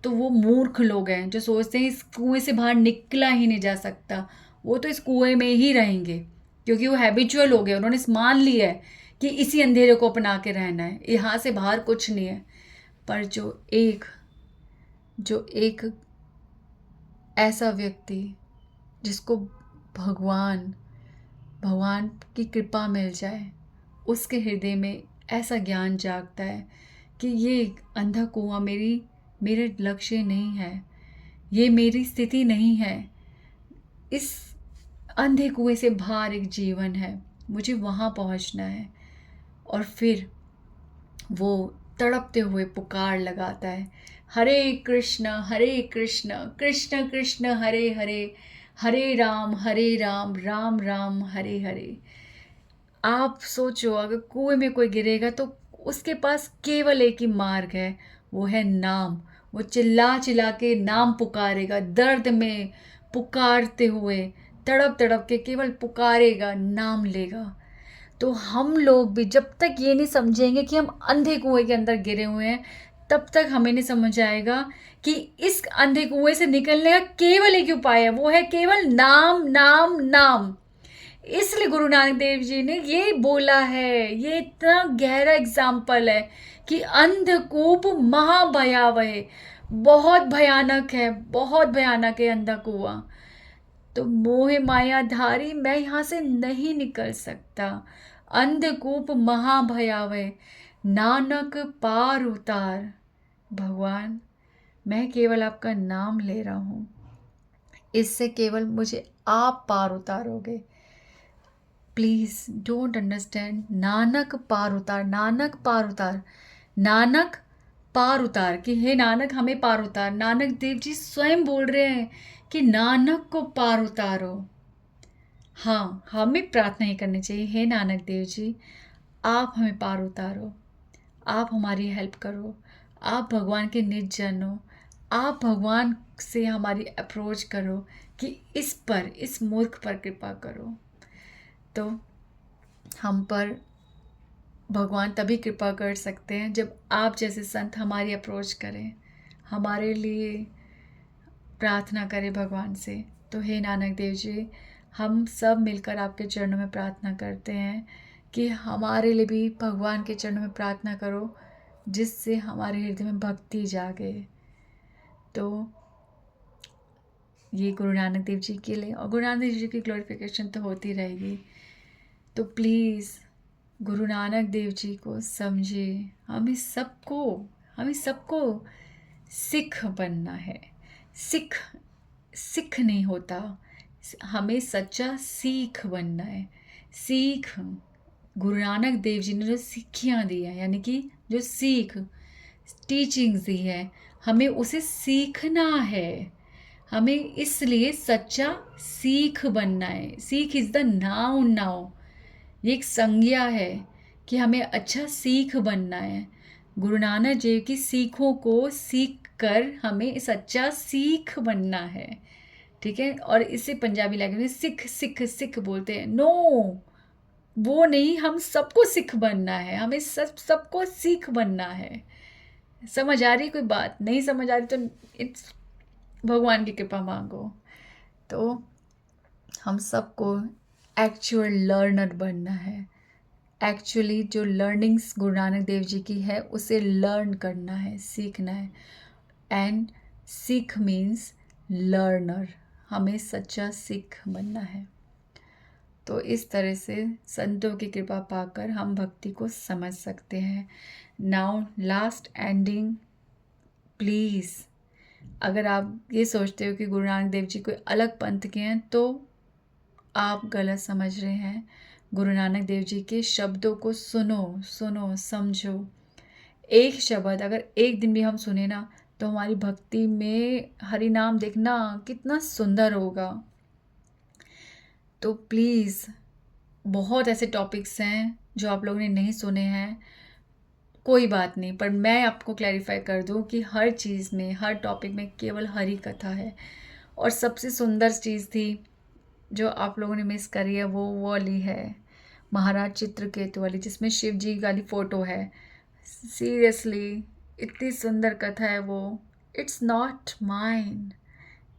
तो वो मूर्ख लोग हैं जो सोचते हैं इस कुएं से बाहर निकला ही नहीं जा सकता, वो तो इस कुएं में ही रहेंगे, क्योंकि वो हैबिचुअल हो गए, उन्होंने मान लिया है कि इसी अंधेरे को अपना के रहना है, यहाँ से बाहर कुछ नहीं है। पर जो एक ऐसा व्यक्ति जिसको भगवान भगवान की कृपा मिल जाए, उसके हृदय में ऐसा ज्ञान जागता है कि ये अंधा कुआं मेरे लक्ष्य नहीं है, ये मेरी स्थिति नहीं है, इस अंधे कुएं से बाहर एक जीवन है, मुझे वहाँ पहुँचना है। और फिर वो तड़पते हुए पुकार लगाता है, हरे कृष्ण कृष्ण कृष्ण हरे हरे, हरे राम राम राम हरे हरे। आप सोचो अगर कुएं में कोई गिरेगा तो उसके पास केवल एक ही मार्ग है, वो है नाम। वो चिल्ला चिल्ला के नाम पुकारेगा, दर्द में पुकारते हुए, तड़प तड़प के केवल पुकारेगा, नाम लेगा। तो हम लोग भी जब तक ये नहीं समझेंगे कि हम अंधे कुएं के अंदर गिरे हुए हैं, तब तक हमें नहीं समझ आएगा कि इस अंधे कुएं से निकलने का केवल एक उपाय है, वो है केवल नाम नाम नाम। इसलिए गुरु नानक देव जी ने ये बोला है, ये इतना गहरा एग्जाम्पल है कि अंधकूप महाभयावह, बहुत भयानक है, बहुत भयानक है अंधा कुआं। तो मोह मायाधारी मैं यहाँ से नहीं निकल सकता, अंधकूप महाभयावह, नानक पार उतार। भगवान, मैं केवल आपका नाम ले रहा हूँ, इससे केवल मुझे आप पार उतारोगे। प्लीज़ डोंट अंडरस्टैंड, नानक पार उतार, नानक पार उतार, नानक पार उतार, कि हे नानक हमें पार उतार। नानक देव जी स्वयं बोल रहे हैं कि नानक को पार उतारो। हाँ, हमें प्रार्थना ही करनी चाहिए, हे नानक देव जी आप हमें पार उतारो, आप हमारी हेल्प करो, आप भगवान के निज जन हो, आप भगवान से हमारी अप्रोच करो कि इस मूर्ख पर कृपा करो। तो हम पर भगवान तभी कृपा कर सकते हैं जब आप जैसे संत हमारी अप्रोच करें, हमारे लिए प्रार्थना करें भगवान से। तो हे नानक देव जी, हम सब मिलकर आपके चरणों में प्रार्थना करते हैं कि हमारे लिए भी भगवान के चरणों में प्रार्थना करो, जिससे हमारे हृदय में भक्ति जागे। तो ये गुरु नानक देव जी के लिए, और गुरु नानक देव जी की ग्लोरिफिकेशन तो होती रहेगी। तो प्लीज़ गुरु नानक देव जी को समझे, हमें सबको सिख बनना है। सिख नहीं होता, हमें सच्चा सीख बनना है। सीख गुरु नानक देव जी ने जो सीखियाँ दी हैं, यानी कि जो सीख टीचिंग्स दी है, हमें उसे सीखना है। हमें इसलिए सच्चा सीख बनना है। सीख इज़ द नाउन नाउ, ये एक संज्ञा है कि हमें अच्छा सीख बनना है। गुरु नानक देव की सीखों को सीख कर हमें सच्चा सीख बनना है, ठीक है। और इसे पंजाबी लैंग्वेज में सिख सिख सिख बोलते हैं। नो, वो नहीं, हम सबको सिख बनना है, हमें सबको सीख बनना है। समझ आ रही कोई बात? नहीं समझ आ रही तो इट्स भगवान की कृपा मांगो। तो हम सबको एक्चुअल लर्नर बनना है। एक्चुअली जो लर्निंग्स गुरु नानक देव जी की है उसे लर्न करना है, सीखना है। एंड सीख मीन्स लर्नर, हमें सच्चा सिख बनना है। तो इस तरह से संतों की कृपा पाकर हम भक्ति को समझ सकते हैं। नाउ लास्ट एंडिंग, प्लीज़ अगर आप ये सोचते हो कि गुरु नानक देव जी कोई अलग पंथ के हैं तो आप गलत समझ रहे हैं। गुरु नानक देव जी के शब्दों को सुनो, सुनो, समझो। एक शब्द अगर एक दिन भी हम सुने ना तो हमारी भक्ति में हरि नाम देखना कितना सुंदर होगा। तो प्लीज़, बहुत ऐसे टॉपिक्स हैं जो आप लोगों ने नहीं सुने हैं, कोई बात नहीं, पर मैं आपको क्लैरिफाई कर दूं कि हर चीज़ में, हर टॉपिक में केवल हरि कथा है। और सबसे सुंदर चीज़ थी जो आप लोगों ने मिस करी है वो वाली है महाराज चित्रकेतु वाली, जिसमें शिव जी वाली फ़ोटो है। सीरियसली इतनी सुंदर कथा है वो। इट्स नॉट माइन,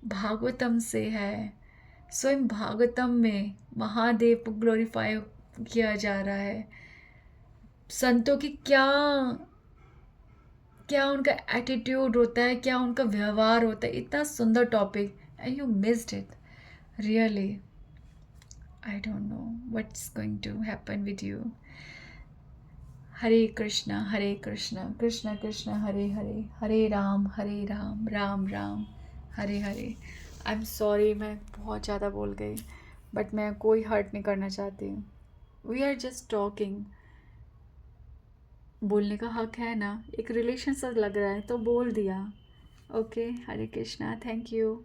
भागवतम से है। स्वयं भागवतम में महादेव को ग्लोरीफाई किया जा रहा है। संतों की क्या क्या उनका एटीट्यूड होता है, क्या उनका व्यवहार होता है, इतना सुंदर topic, and you missed it. Really I don't know what's going to happen with you. Hare Krishna Krishna Krishna Hare Hare, Hare Ram Ram Ram Hare Hare. I am sorry, मैं बहुत ज़्यादा बोल गई, बट मैं कोई हर्ट नहीं करना चाहती। वी आर जस्ट टॉकिंग, बोलने का हक है ना, एक रिलेशन सा लग रहा है तो बोल दिया। Okay, Hare Krishna, thank you.